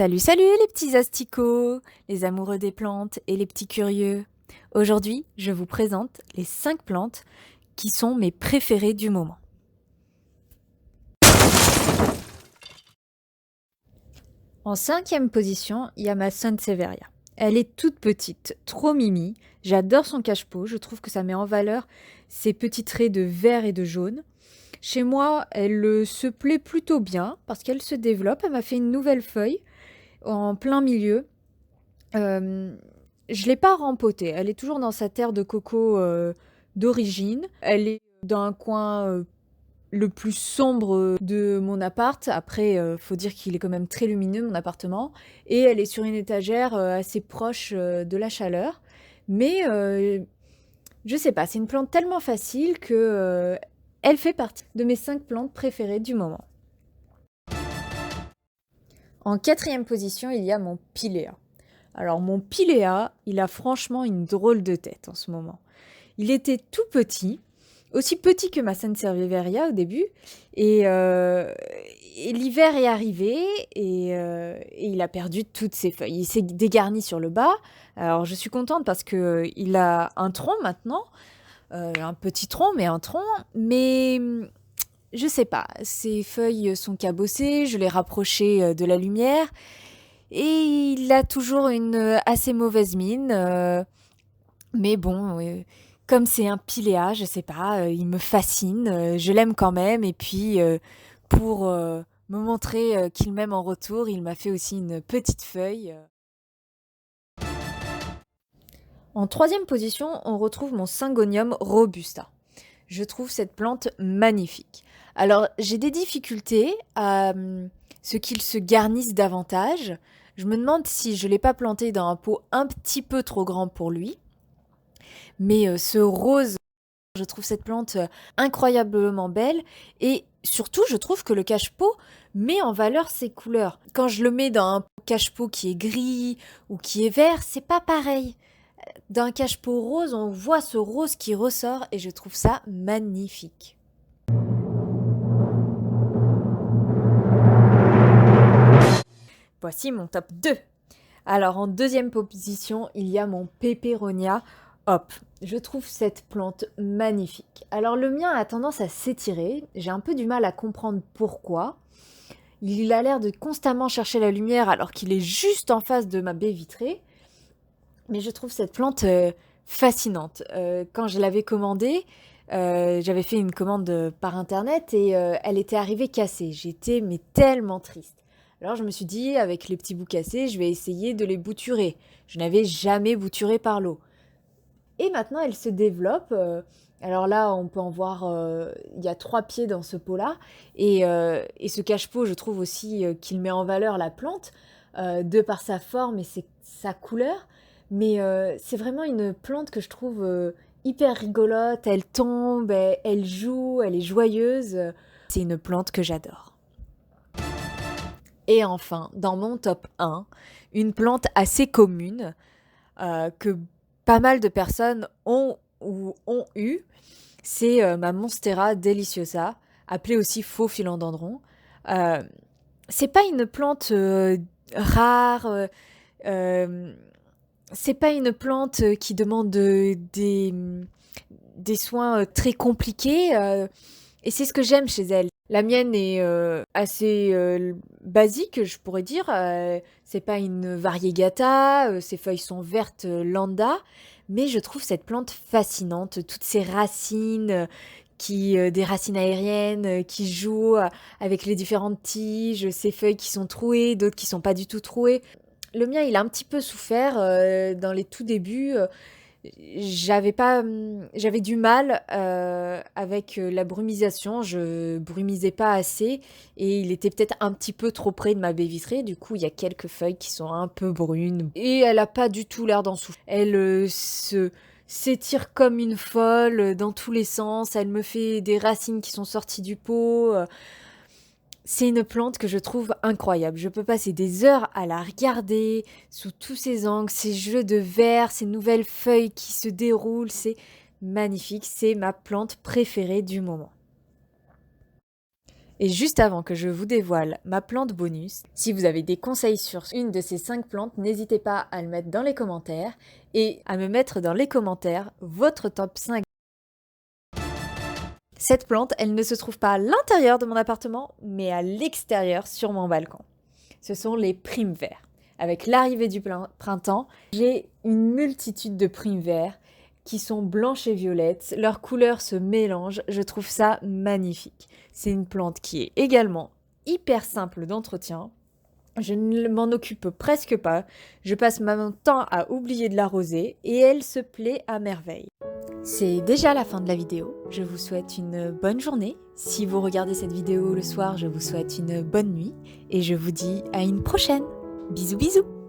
Salut, salut les petits asticots, les amoureux des plantes et les petits curieux. Aujourd'hui, je vous présente les 5 plantes qui sont mes préférées du moment. En 5e position, il y a ma Sansevieria. Elle est toute petite, trop mimi. J'adore son cache-pot, je trouve que ça met en valeur ses petits traits de vert et de jaune. Chez moi, elle se plaît plutôt bien parce qu'elle se développe. Elle m'a fait une nouvelle feuille en plein milieu. Je l'ai pas rempotée, elle est toujours dans sa terre de coco, d'origine. Elle est dans un coin, le plus sombre, de mon appart. Après, faut dire qu'il est quand même très lumineux, mon appartement, et elle est sur une étagère, assez proche, de la chaleur. Mais, je sais pas, c'est une plante tellement facile que, elle fait partie de mes 5 plantes préférées du moment. En 4e position, il y a mon Pilea. Alors mon Pilea, il a franchement une drôle de tête en ce moment. Il était tout petit, aussi petit que ma Sansevieria au début, et, euh, et l'hiver est arrivé et il a perdu toutes ses feuilles. Il s'est dégarni sur le bas. Alors je suis contente parce que il a un tronc maintenant, un petit tronc, mais un tronc. Mais je sais pas, ses feuilles sont cabossées, je l'ai rapproché de la lumière. Et il a toujours une assez mauvaise mine. Mais bon, comme c'est un piléa, je sais pas, il me fascine. Je l'aime quand même. Et puis, pour me montrer qu'il m'aime en retour, il m'a fait aussi une petite feuille. En 3e position, on retrouve mon Syngonium robusta. Je trouve cette plante magnifique. Alors, j'ai des difficultés à ce qu'il se garnisse davantage. Je me demande si je ne l'ai pas planté dans un pot un petit peu trop grand pour lui. Mais ce rose, je trouve cette plante incroyablement belle. Et surtout, je trouve que le cache-pot met en valeur ses couleurs. Quand je le mets dans un cache-pot qui est gris ou qui est vert, c'est pas pareil. D'un cache-pot rose, on voit ce rose qui ressort et je trouve ça magnifique. Voici mon top 2. Alors en 2e position, il y a mon Peperonia. Hop, je trouve cette plante magnifique. Alors le mien a tendance à s'étirer, j'ai un peu du mal à comprendre pourquoi. Il a l'air de constamment chercher la lumière alors qu'il est juste en face de ma baie vitrée. Mais je trouve cette plante fascinante. Quand je l'avais commandée, j'avais fait une commande par internet et elle était arrivée cassée. J'étais mais tellement triste. Alors je me suis dit, avec les petits bouts cassés, je vais essayer de les bouturer. Je n'avais jamais bouturé par l'eau. Et maintenant, elle se développe. Alors là, on peut en voir, il y a 3 pieds dans ce pot-là. Et ce cache-pot, je trouve aussi qu'il met en valeur la plante, de par sa forme et sa couleur. Mais c'est vraiment une plante que je trouve hyper rigolote. Elle tombe, elle joue, elle est joyeuse. C'est une plante que j'adore. Et enfin, dans mon top 1, une plante assez commune que pas mal de personnes ont ou ont eu, c'est ma Monstera deliciosa, appelée aussi faux philodendron. Euh, c'est pas une plante rare, euh, c'est pas une plante qui demande des soins très compliqués, et c'est ce que j'aime chez elle. La mienne est assez basique, je pourrais dire. C'est pas une variegata, ses feuilles sont vertes lambda, mais je trouve cette plante fascinante. Toutes ces racines, des racines aériennes qui jouent avec les différentes tiges, ces feuilles qui sont trouées, d'autres qui sont pas du tout trouées. Le mien, il a un petit peu souffert dans les tout débuts. J'avais du mal avec la brumisation. Je brumisais pas assez et il était peut-être un petit peu trop près de ma baie vitrée. Du coup, il y a quelques feuilles qui sont un peu brunes et elle a pas du tout l'air d'en souffrir. Elle s'étire comme une folle dans tous les sens. Elle me fait des racines qui sont sorties du pot. C'est une plante que je trouve incroyable. Je peux passer des heures à la regarder sous tous ses angles, ses jeux de verre, ses nouvelles feuilles qui se déroulent. C'est magnifique. C'est ma plante préférée du moment. Et juste avant que je vous dévoile ma plante bonus, si vous avez des conseils sur une de ces 5 plantes, n'hésitez pas à le mettre dans les commentaires et à me mettre dans les commentaires votre top 5. Cette plante, elle ne se trouve pas à l'intérieur de mon appartement, mais à l'extérieur sur mon balcon. Ce sont les primes verts. Avec l'arrivée du printemps, j'ai une multitude de primes verts qui sont blanches et violettes. Leurs couleurs se mélangent, je trouve ça magnifique. C'est une plante qui est également hyper simple d'entretien. Je ne m'en occupe presque pas. Je passe mon temps à oublier de l'arroser et elle se plaît à merveille. C'est déjà la fin de la vidéo. Je vous souhaite une bonne journée. Si vous regardez cette vidéo le soir, je vous souhaite une bonne nuit et je vous dis à une prochaine. Bisous bisous.